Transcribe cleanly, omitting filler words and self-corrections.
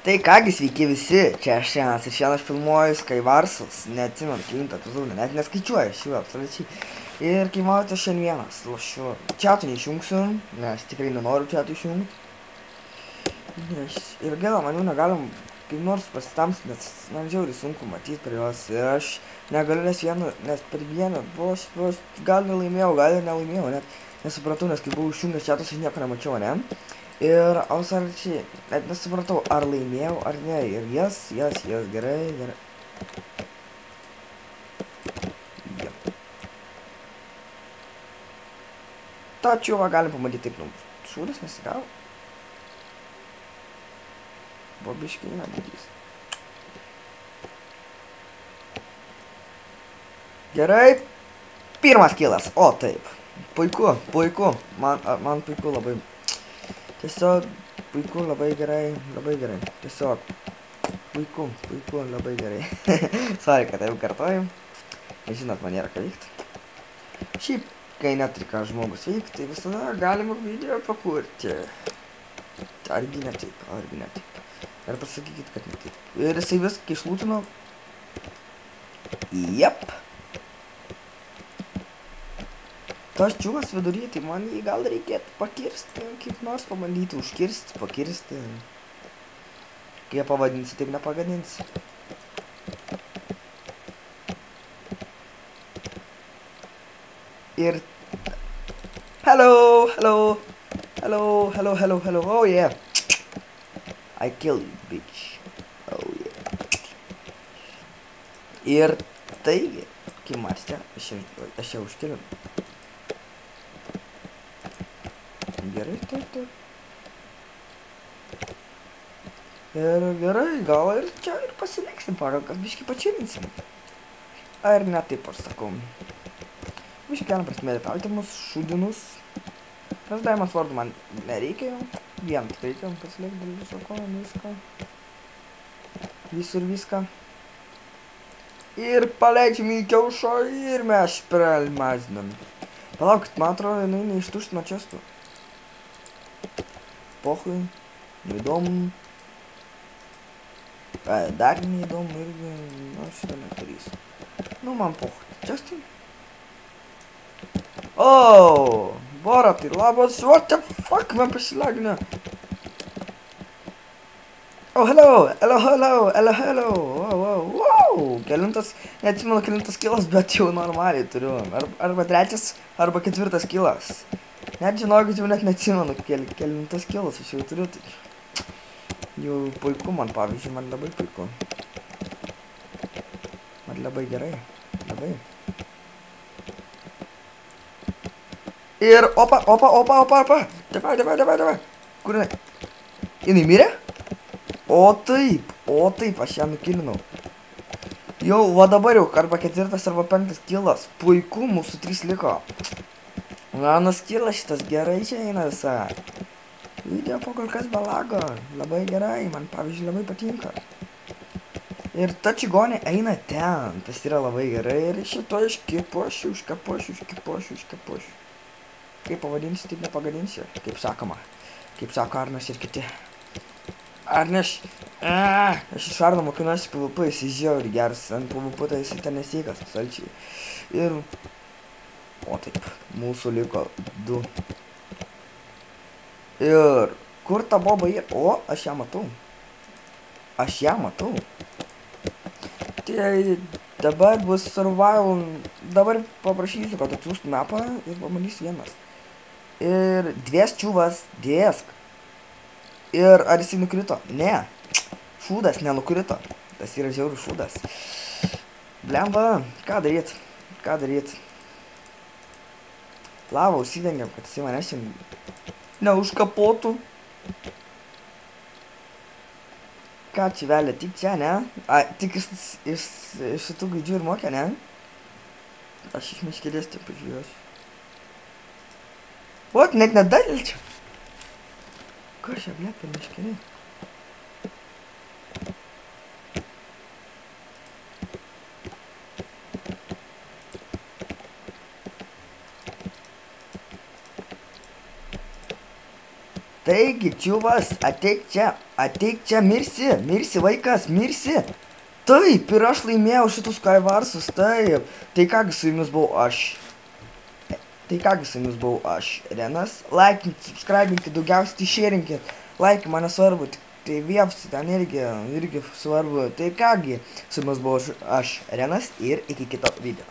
Tai kągi, sveiki visi, čia aš Šiandienas ir šiandien aš filmuoju Skywars'us, neatsimenu, kelintą epizodą, net neskaičiuoju šių absoliučiai. Ir kai matote, šiandien vienas lošiu. Čiatų neišjungsiu, nes tikrai nenoriu čiatų išjungti. Ir gaila, man jau negalim kaip nors pasitamsinti, nes man žiauriai sunku matyti prie jos. Ir aš negaliu, nes per vieną, aš gal nelaimėjau, gal ir nelaimėjau, net nesupratau, nes kai buvau išjungęs čiatus, aš nieko nemačiau, ne? Ir absoliučiai, net nesupratau, ar laimėjau, ar ne. Ir jas, gerai. Ja. Tačiau va galim pamatyti taip, šūdas nesigavo. Bobiškai nedidys. Gerai. Pirmas kilas, o taip. Puiku. Man puiku labai. Tiesiog puiku, labai gerai. Tiesiog puiku, labai gerai. Sorry, kad jau kartoju. Žinot, man nėra ką veikti. Šiaip, kai neturi ką žmogus veikti, tai visada galima video pakurti. Argi ne taip. Ir pasakykit, kad ne taip. Ir jisai viską išlūtino. Jep. Tas čiūvas vidury, tai man jį gal reikėtų pakirsti, kaip nors pabandyti užkirsti, pakirsti. Kai pavadinsi, taip nepagadinsi. Ir... Hello, oh yeah. I kill you, bitch. Oh yeah. Ir taigi, kai mąstė, aš jau užkeliu. Gerai, taip. Ir gerai, gal ir čia ir pasiliksim pagal, kad biškį pačilinsim. Ar ne taip aš sakau. Biškį galim prasimėdėti altimus, šūdinus. Tas Diamond Sword man nereikia jau. Vien reikia pasilikti dėl viso ko, viską. Ir paleidžiam į kiaušą ir mes pralmazinam. Palaukit, man atrodo, jinai neištuštino čestų. Pohui, neįdomu. Dar neįdomu irgi, šitą nedarysiu. Man pohui, čestai. O, Boratai, labas, what the fuck, man pasilagino. Oh, hello, wow, kelintas, neatsimenu kelintas kilas, bet jau normaliai turiu. Arba trečias, arba ketvirtas kilas. Net žinokit, jau net neatsimenu, kelintas kilas aš jau turiu, tai jau puiku man, pavyzdžiui, man labai puiku. Man labai gerai, labai. Ir opa, davai. Kur jinai? Jinai mirė? O taip, aš ją nukilinau. Jau, va dabar jau, arba ketvirtas, arba penktas kilas. Puiku, mūsų 3 liko. Mano skilas šitas gerai čia eina visą. Video po kol kas balago. Labai gerai, man pavyzdžiui labai patinka. Ir ta čigonė eina ten, tas yra labai gerai. Ir šito iškipošiu. Kaip pavadinsi, taip nepagadinsi. Kaip sakoma. Kaip sako Arnas ir kiti. Arneš. Aš iš Arno mokinuosi PvP, jisai žiauriai geras. Ant PvP tai jisai ten neseikas, salčiai. Ir... O taip, mūsų liko 2. Ir kur ta boba yra? O, aš ją matau. Tai dabar bus survival. Dabar paprašysiu, kad atsiųstų mapą ir pamanys vienas. Ir 2 čiūvas, dėsk. Ir ar jisai nukrito? Ne. Šūdas nenukrito. Tas yra žiaurių šūdas. Blemba, ką daryt? Lava užsidengiam, kad jisai mane šiandien neužkapotų. Ką čia velia, tik čia, ne? Tik iš šitų gaidžių ir mokė, ne? Aš iš miškelės taip pažiūrėsiu. Ot, net nedalėčiau. Ką aš ble per miškelė? Taigi, čiuvas, ateik čia, mirsi vaikas, mirsi. Taip, ir aš laimėjau šitus Skywarsus, taip. Tai kągi su jumis buvau aš. Renas. Laikinkit, subscribinkit, daugiausiai šėrinkit. Laikį mane svarbu, tai viepsi ten irgi svarbu. Tai kągi, su jumis buvau aš, Renas, ir iki kito video.